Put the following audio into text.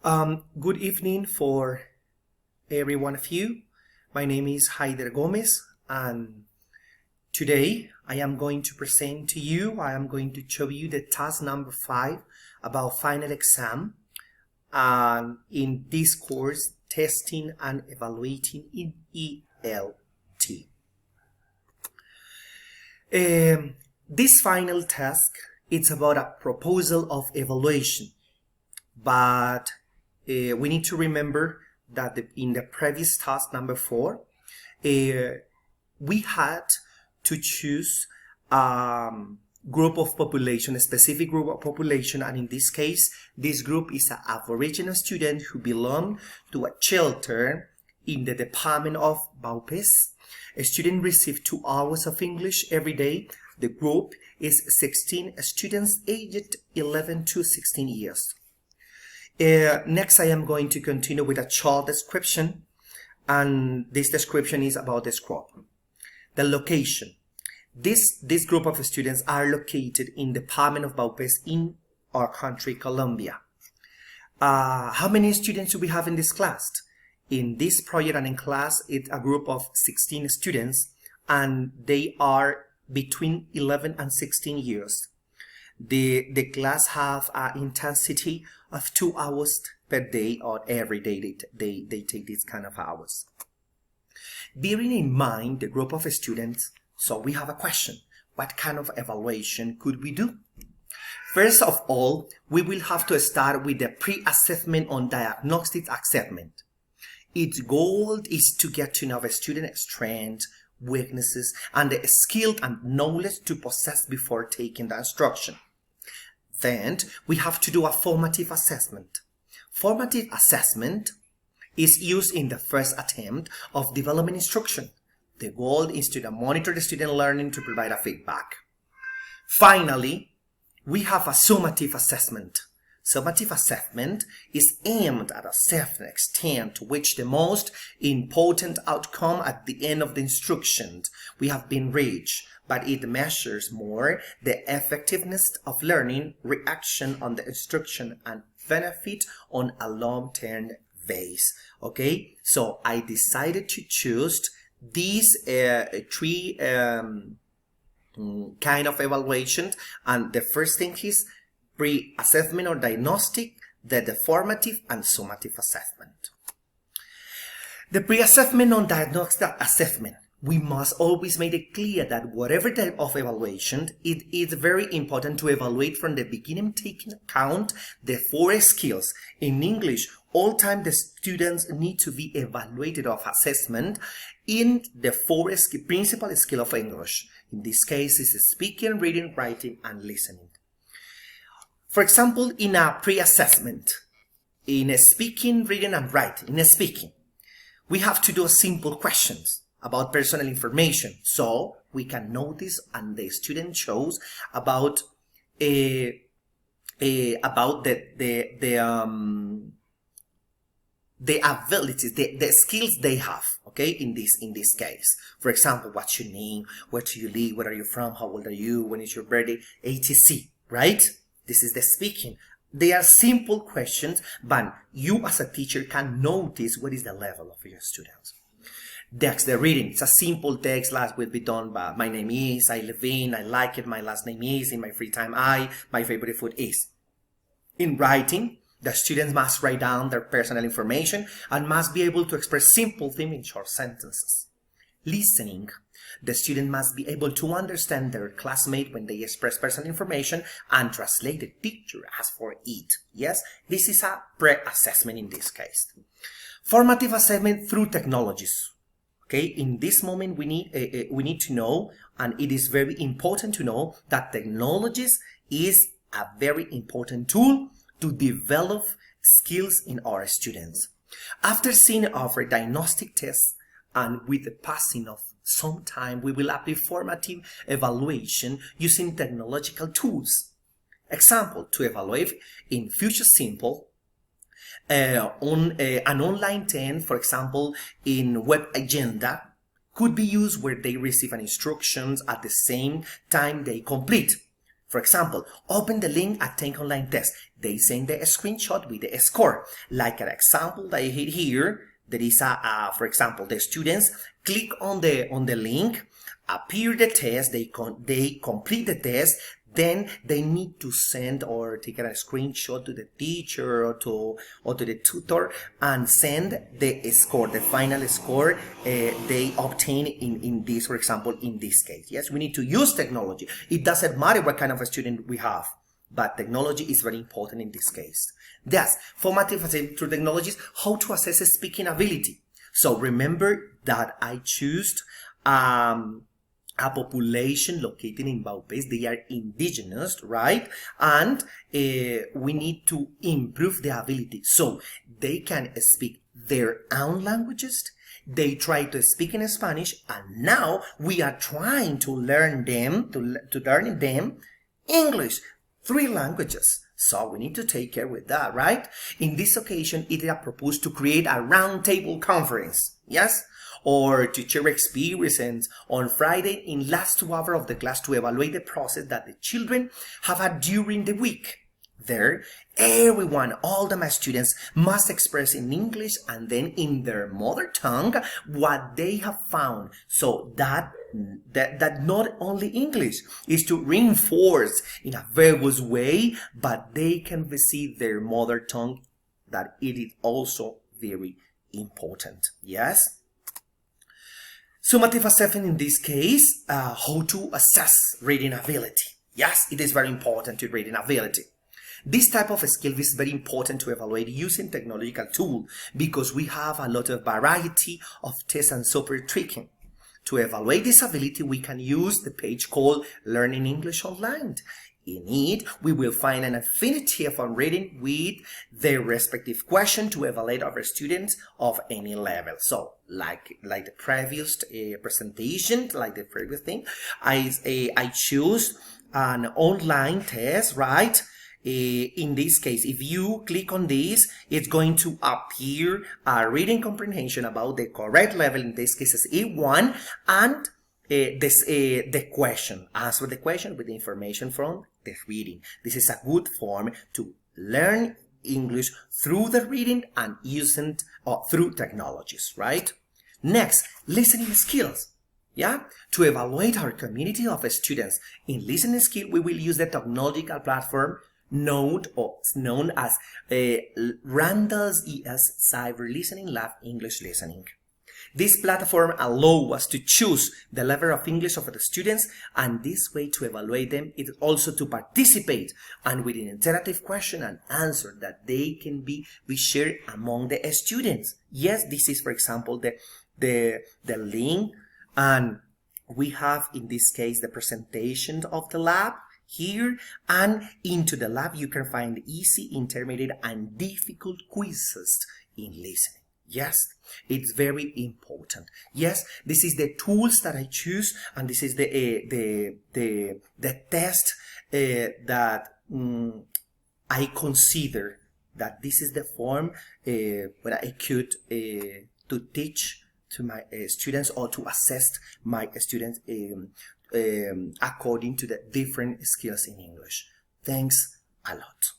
Good evening for every one of you. My name is Haider Gomez, and today I am going to present to you, I am going to show you the task number 5 about final exam in this course, testing and evaluating in ELT. This final task, it's about a proposal of evaluation, but we need to remember that in the previous task number 4, we had to choose a group of population, a specific group of population, and in this case, this group is an Aboriginal student who belong to a shelter in the department of Baupes. A student received 2 hours of English every day. The group is 16 students aged 11 to 16 years. Next, I am going to continue with a short description, and this description is about this group. The location. This group of students are located in the department of Baupes in our country, Colombia. How many students do we have in this class? In this project and in class, it's a group of 16 students, and they are between 11 and 16 years. The class have an intensity of 2 hours per day, or every day they take these kind of hours. Bearing in mind the group of students, so we have a question: what kind of evaluation could we do? First of all, we will have to start with the pre-assessment on diagnostic assessment. Its goal is to get to know the student's strengths, weaknesses, and the skill and knowledge to possess before taking the instruction. Then we have to do a formative assessment. Formative assessment is used in the first attempt of development instruction. The goal is to monitor the student learning to provide a feedback. Finally, we have a summative assessment. Summative assessment is aimed at assessing the extent to which the most important outcome at the end of the instruction we have been reached, but it measures more the effectiveness of learning, reaction on the instruction, and benefit on a long-term base. Okay, so I decided to choose these 3 kind of evaluations, and the first thing is pre-assessment or diagnostic, the formative and summative assessment. The pre-assessment on diagnostic assessment, we must always make it clear that whatever type of evaluation, it is very important to evaluate from the beginning, taking account the 4 skills. In English, all time the students need to be evaluated of assessment in the 4 principal skill of English. In this case, it's speaking, reading, writing, and listening. For example, in a pre-assessment, in a speaking, reading, and writing, in a speaking, we have to do simple questions about personal information, so we can notice, and the student shows about the abilities, the skills they have. Okay, in this case, for example, what's your name, where do you live, where are you from, how old are you, when is your birthday, etc. Right? This is the speaking. They are simple questions, but you as a teacher can notice what is the level of your students. Next, the reading. It's a simple text that will be done by my name is, I live in, I like it, my last name is, in my free time my favorite food is. In writing, the students must write down their personal information and must be able to express simple things in short sentences. Listening. The student must be able to understand their classmate when they express personal information and translate the teacher as for it. Yes, this is a pre-assessment in this case. Formative assessment through technologies. Okay, in this moment we need to know, and it is very important to know, that technologies is a very important tool to develop skills in our students. After seeing our diagnostic tests and with the passing of some time, we will apply formative evaluation using technological tools. Example, to evaluate in Future Simple, on an online test, for example, in Web Agenda, could be used where they receive an instructions at the same time they complete. For example, open the link and take online test. They send the screenshot with the score. Like an example that I hit here, there is for example, the students click on the link, appear the test, they complete the test, then they need to send or take a screenshot to the teacher or to the tutor and send the score, the final score they obtain in this, for example, in this case. Yes, we need to use technology. It doesn't matter what kind of a student we have, but technology is very important in this case. Thus, formative assessment through technologies, how to assess a speaking ability. So remember that I chose a population located in Baupés. They are indigenous, right? And we need to improve their ability so they can speak their own languages. They try to speak in Spanish, and now we are trying to learn them, to learn them English, 3 languages. So we need to take care with that, right? In this occasion, it is proposed to create a roundtable conference, yes? Or to share experiences on Friday in last 2 hours of the class to evaluate the process that the children have had during the week. There, everyone, all the students must express in English and then in their mother tongue what they have found. So that not only English is to reinforce in a various way, but they can receive their mother tongue, that it is also very important. Yes? Summative assessment in this case, how to assess reading ability. Yes, it is very important to reading ability. This type of skill is very important to evaluate using technological tools because we have a lot of variety of tests and software tricking. To evaluate this ability, we can use the page called Learning English Online. In it, we will find an affinity of reading with their respective question to evaluate our students of any level. So, like the previous presentation, like the previous thing, I choose an online test, right? In this case, if you click on this, it's going to appear a reading comprehension about the correct level. In this case, is E1, and the question. Answer the question with the information from the reading. This is a good form to learn English through the reading and using through technologies, right? Next, listening skills. Yeah, to evaluate our community of students in listening skill, we will use the technological platform known as Randall's ES Cyber Listening Lab English Listening. This platform allows us to choose the level of English of the students, and this way to evaluate them is also to participate and with an interactive question and answer that they can be shared among the students. Yes, this is, for example, the link, and we have in this case the presentation of the lab here, and into the lab you can find easy, intermediate, and difficult quizzes in listening. Yes, it's very important. Yes, this is the tools that I choose, and this is the test that I consider that this is the form where I could to teach to my students or to assess my students according to the different skills in English. Thanks a lot.